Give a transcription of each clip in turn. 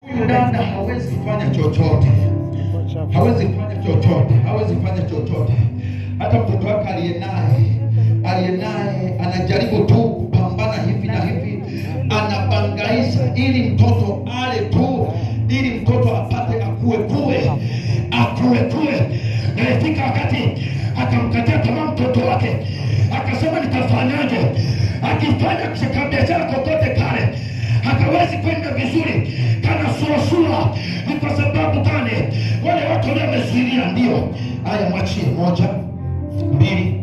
Huyu dada hawezi fanya chochote, hawezi fanya chochote, hawezi fanya chochote. Hata mtoto wake aliye naye anajaribu tu kupambana hivi na hivi, anabangaisha ili mtoto ale tu, ili mtoto apate akue. Na ifika wakati akamkatia tamaa mtoto wake, akasema nitafanyaje? Akifanya biashara kokote kale hakawezi kwenda vizuri, kana sura. Ni kwa sababu gani? Wale watu wamezuilia. Ndio haya, mwachie. 1 2,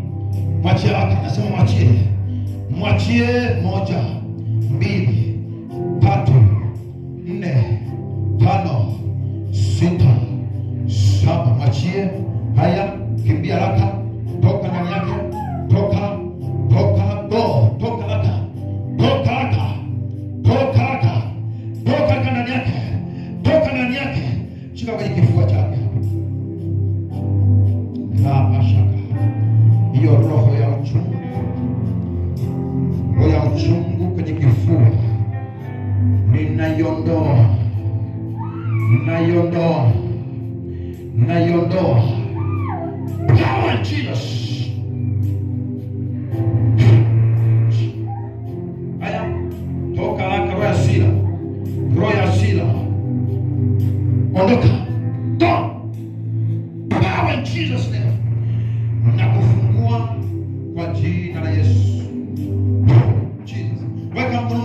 mwachie. Anasema mwachie 1 2 3 4 5 6 7, mwachie. Haya, kimbia haraka, toka ndani yake, toka ndani yake, shika kwenye kifua chake. Shaka hiyo roho ya uchungu kwenye kifua, ninaiondoa. Power Jesus. Haya, toka haraka, roho ya hasira, ondoka. Power in Jesus name. Na kufungua kwa jina la Yesu.